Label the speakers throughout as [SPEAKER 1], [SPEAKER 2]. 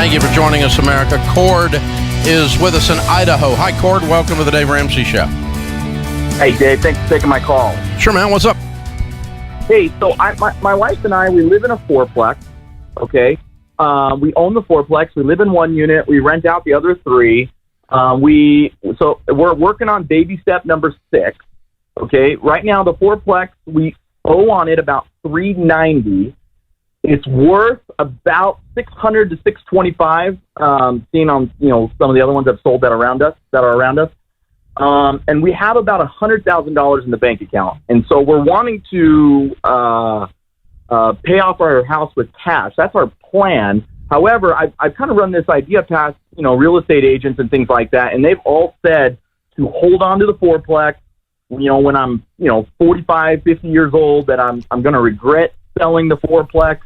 [SPEAKER 1] Thank you for joining us, America. Cord is with us in Idaho. Hi, Cord. Welcome to the Dave Ramsey Show.
[SPEAKER 2] Hey, Dave. Thanks for taking my call.
[SPEAKER 1] Sure, man. What's up?
[SPEAKER 2] Hey, so my wife and I, we live in a fourplex, okay? We own the fourplex. We live in one unit. We rent out the other three. So we're working on baby step number 6, okay? Right now, the fourplex, we owe on it about $390. It's worth about $600 to $625. Seeing on some of the other ones that have sold that are around us. And we have about $100,000 in the bank account, and so we're wanting to pay off our house with cash. That's our plan. However, I've kind of run this idea past real estate agents and things like that, and they've all said to hold on to the fourplex. When I'm 45, 50 years old, that I'm going to regret selling the fourplex,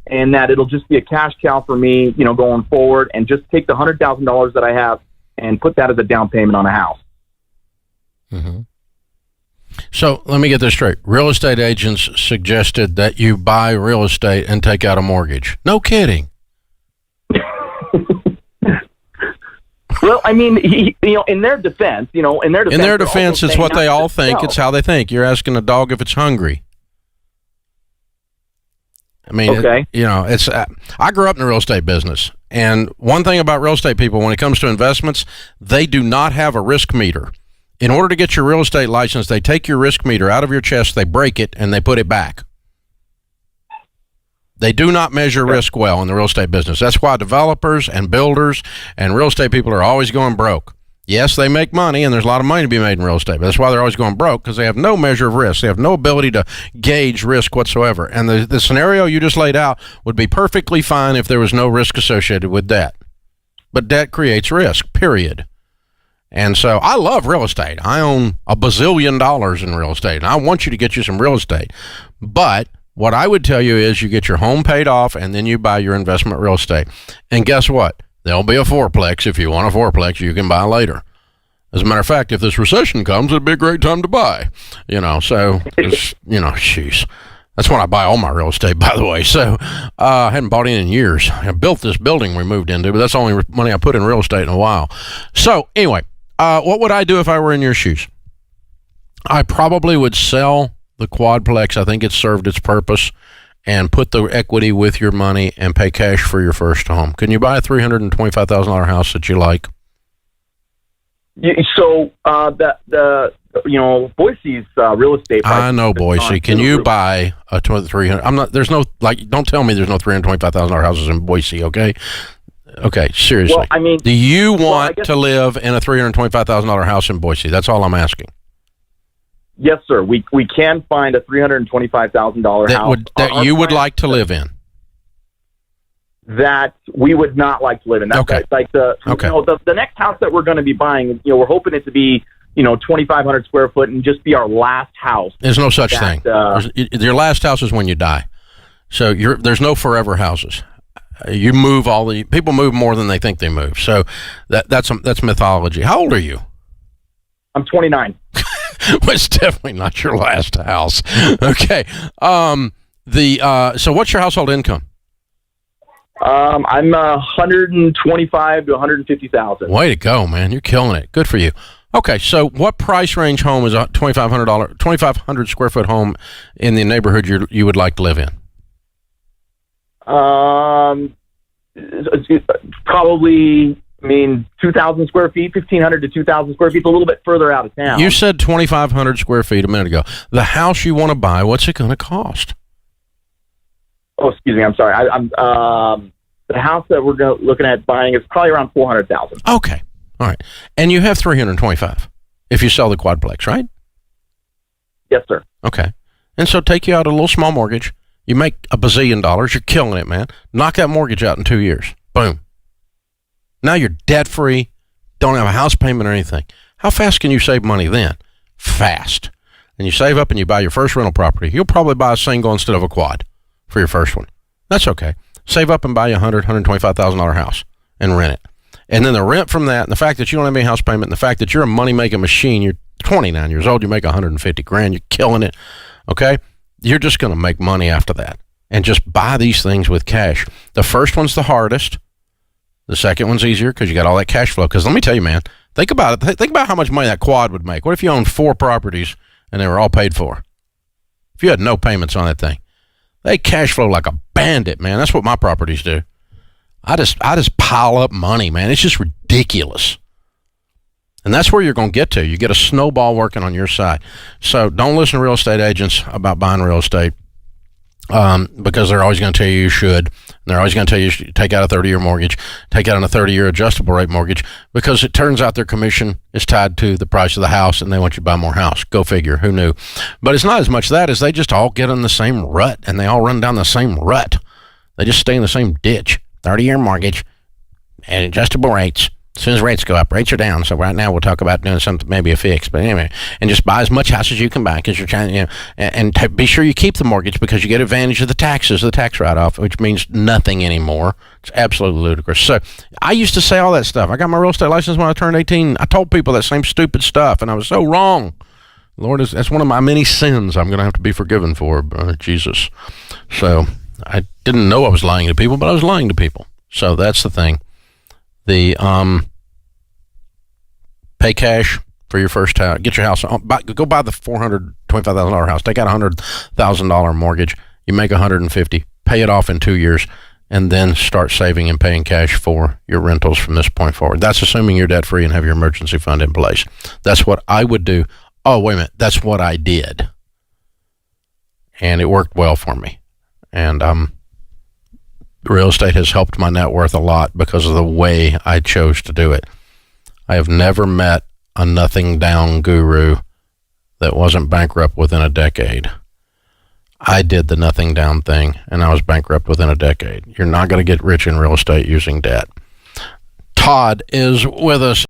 [SPEAKER 2] and that it'll just be a cash cow for me, going forward, and just take the $100,000 that I have and put that as a down payment on a house.
[SPEAKER 1] Mm-hmm. So let me get this straight. Real estate agents suggested that you buy real estate and take out a mortgage. No kidding.
[SPEAKER 2] Well, I mean, in their defense,
[SPEAKER 1] it's what they all think. It's how they think. You're asking a dog if it's hungry. I mean,
[SPEAKER 2] okay.
[SPEAKER 1] I grew up in the real estate business, and one thing about real estate people, when it comes to investments, they do not have a risk meter. In order to get your real estate license, they take your risk meter out of your chest, they break it, and they put it back. They do not measure risk well in the real estate business. That's why developers and builders and real estate people are always going broke. Yes, they make money, and there's a lot of money to be made in real estate, but that's why they're always going broke, because they have no measure of risk. They have no ability to gauge risk whatsoever. And the scenario you just laid out would be perfectly fine if there was no risk associated with debt. But debt creates risk, period. And so I love real estate. I own $1 bazillion in real estate, and I want you to get you some real estate. But what I would tell you is you get your home paid off, and then you buy your investment real estate. And guess what? There'll be a fourplex. If you want a fourplex, you can buy later. As a matter of fact, if this recession comes, it'd be a great time to buy. Jeez. That's when I buy all my real estate, by the way. So I hadn't bought in years. I built this building we moved into, but that's the only money I put in real estate in a while. So anyway, what would I do if I were in your shoes? I probably would sell the quadplex. I think it's served its purpose, and put the equity with your money and pay cash for your first home. Can you buy a $325,000 house that you like?
[SPEAKER 2] So Boise's real estate.
[SPEAKER 1] I know Boise. Can you buy a 300? Don't tell me there's no $325,000 houses in Boise. Okay. Okay. Seriously.
[SPEAKER 2] Well, I mean,
[SPEAKER 1] do you want to live in a $325,000 house in Boise? That's all I'm asking.
[SPEAKER 2] Yes, sir. We can find a $325,000 house
[SPEAKER 1] that you would like to live in.
[SPEAKER 2] That we would not like to live in. That's like the next house that we're going to be buying. We're hoping it to be 2,500 square foot and just be our last house.
[SPEAKER 1] There's no such thing. Your last house is when you die. So there's no forever houses. You move people move more than they think they move. So that's mythology. How old are you?
[SPEAKER 2] I'm 29.
[SPEAKER 1] Well, it's definitely not your last house. Okay. So what's your household income?
[SPEAKER 2] I'm 125 to 150,000.
[SPEAKER 1] Way to go, man! You're killing it. Good for you. Okay, so what price range home is a $2,500 square foot home in the neighborhood you would like to live in?
[SPEAKER 2] Probably. 2,000 square feet, 1,500 to 2,000 square feet, a little bit further out of town.
[SPEAKER 1] You said 2,500 square feet a minute ago. The house you want to buy, what's it going to cost?
[SPEAKER 2] Oh, excuse me. I'm sorry. The house that we're looking at buying is probably around $400,000.
[SPEAKER 1] Okay. All right. And you have 325 if you sell the quadplex, right?
[SPEAKER 2] Yes, sir.
[SPEAKER 1] Okay. And so take you out a little small mortgage. You make $1 bazillion. You're killing it, man. Knock that mortgage out in 2 years. Boom. Now you're debt-free, don't have a house payment or anything. How fast can you save money then? Fast. And you save up and you buy your first rental property. You'll probably buy a single instead of a quad for your first one. That's okay. Save up and buy you a $125,000 house and rent it. And then the rent from that, and the fact that you don't have any house payment, and the fact that you're a money-making machine, you're 29 years old, you make $150,000, you're killing it, okay? You're just going to make money after that. And just buy these things with cash. The first one's the hardest. The second one's easier because you got all that cash flow. Because let me tell you, man, think about it. Think about how much money that quad would make. What if you owned 4 properties and they were all paid for? If you had no payments on that thing, they cash flow like a bandit, man. That's what my properties do. I just pile up money, man. It's just ridiculous. And that's where you're going to get to. You get a snowball working on your side. So don't listen to real estate agents about buying real estate because they're always going to tell you should. They're always going to tell you should take out a 30-year mortgage, take out on a 30-year adjustable rate mortgage, because it turns out their commission is tied to the price of the house and they want you to buy more house. Go figure. Who knew? But it's not as much that as they just all get in the same rut and they all run down the same rut. They just stay in the same ditch. 30-year mortgage and adjustable rates. As soon as rates go up, rates are down. So right now we'll talk about doing something, maybe a fix. But anyway, and just buy as much house as you can buy because you're trying, and be sure you keep the mortgage because you get advantage of the taxes, the tax write-off, which means nothing anymore. It's absolutely ludicrous. So I used to say all that stuff. I got my real estate license when I turned 18. I told people that same stupid stuff, and I was so wrong. Lord, that's one of my many sins I'm going to have to be forgiven for, Jesus. So I didn't know I was lying to people, but I was lying to people. So that's the thing. The pay cash for your first house. Get your house. Go buy the $425,000 house. Take out a $100,000 mortgage. You make $150,000. Pay it off in 2 years, and then start saving and paying cash for your rentals from this point forward. That's assuming you're debt free and have your emergency fund in place. That's what I would do. Oh, wait a minute. That's what I did, and it worked well for me. And real estate has helped my net worth a lot because of the way I chose to do it. I have never met a nothing down guru that wasn't bankrupt within a decade. I did the nothing down thing, and I was bankrupt within a decade. You're not going to get rich in real estate using debt. Todd is with us.